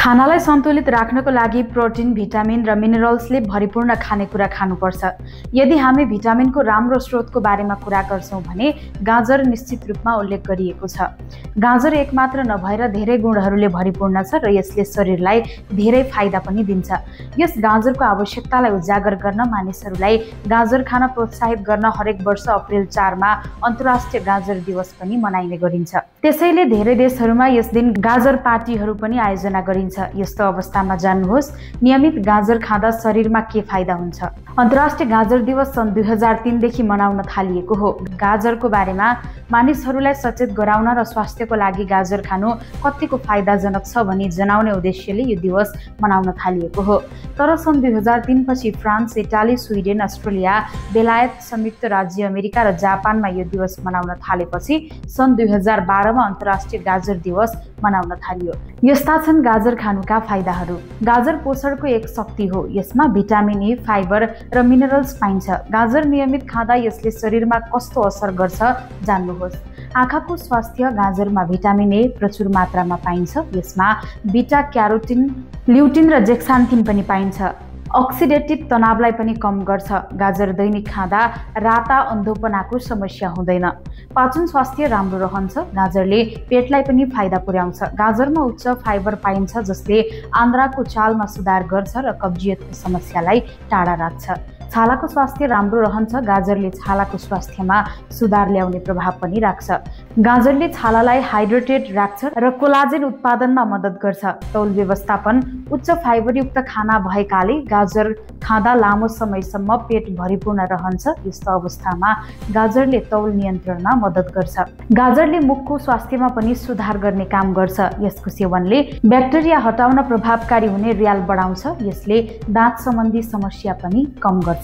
खानालाई सन्तुलित राख्नको लागि प्रोटिन, भिटामिन र मिनरल्सले भरिपूर्ण खानेकुरा खानुपर्छ। यदि हामी भिटामिनको राम्रो स्रोतको बारेमा कुरा गर्छौँ भने गाजर निश्चित रूपमा उल्लेख गरिएको छ। गाजर एक मात्र नभएर धेरै गुणहरूले भरिपूर्ण छ र यसले शरीरलाई धेरै फाइदा पनि दिन्छ। यस गाजरको आवश्यकतालाई उजागर गर्न मानिसहरूलाई गाजर खान प्रोत्साहित गर्न हरेक वर्ष अप्रिल 4 मा अन्तर्राष्ट्रिय गाजर दिवस पनि मनाइने गरिन्छ। त्यसैले धेरै देशहरूमा यस दिन गाजर पार्टीहरू पनि आयोजना गरिन्छ। यस्तो अवस्थामा जान्नुहोस् नियमित गाजर खाँदा शरीरमा के फाइदा हुन्छ। अन्तर्राष्ट्रिय गाजर दिवस सन् 2003 देखि मनाउन थालिएको हो। गाजरको बारेमा मानिसहरूलाई सचेत गराउन र स्वास्थ्यको लागि गाजर खानु कतिको फाइदाजनक छ भनी जनाउने उद्देश्यले यो दिवस मनाउन थालिएको हो। तर सन् 2003 पछि फ्रान्स, इटाली, स्विडेन, अस्ट्रेलिया, बेलायत, संयुक्त राज्य अमेरिका र जापानमा यो दिवस मनाउन थालेपछि सन् 2012 मा अन्तर्राष्ट्रिय गाजर दिवस मनाउन थालियो। यस्ता छन् गाजर खानुका फाइदाहरू। गाजर पोषणको एक शक्ति हो। यसमा भिटामिन ए, फाइबर र मिनरल्स पाइन्छ। गाजर नियमित खाँदा यसले शरीरमा कस्तो असर गर्छ जान्नुहोस्। आँखाको स्वास्थ्य। गाजरमा भिटामिन ए प्रचुर मात्रामा पाइन्छ। यसमा बिटा क्यारोटिन, ल्युटिन र जेक्सान्थिन पनि पाइन्छ। अक्सिडेटिभ तनावलाई पनि कम गर्छ। गाजर दैनिक खाँदा राता अन्धोपनाको समस्या हुँदैन। पाचन स्वास्थ्य राम्रो रहन्छ। गाजरले पेटलाई पनि फाइदा पुर्याउँछ। गाजरमा उच्च फाइबर पाइन्छ जसले आन्द्राको चालमा सुधार गर्छ र कब्जियतको समस्यालाई टाढा राख्छ। छालाको स्वास्थ्य राम्रो रहन्छ। गाजरले छालाको स्वास्थ्यमा सुधार ल्याउने प्रभाव पनि राख्छ। गाजरले छालालाई हाइड्रेटेड राख्छ र कोलाजेन उत्पादनमा मद्दत गर्छ। तौल व्यवस्थापन। उच्च फाइबरयुक्त खाना भएकाले गाजर खाँदा लामो समयसम्म पेट भरिपूर्ण रहन्छ। यस्तो अवस्थामा गाजरले तौल नियन्त्रणमा मद्दत गर्छ। गाजरले मुखको स्वास्थ्यमा पनि सुधार गर्ने काम गर्छ। यसको सेवनले ब्याक्टेरिया हटाउन प्रभावकारी हुने र्याल बढाउँछ। यसले दाँत सम्बन्धी समस्या पनि कम गर्छ।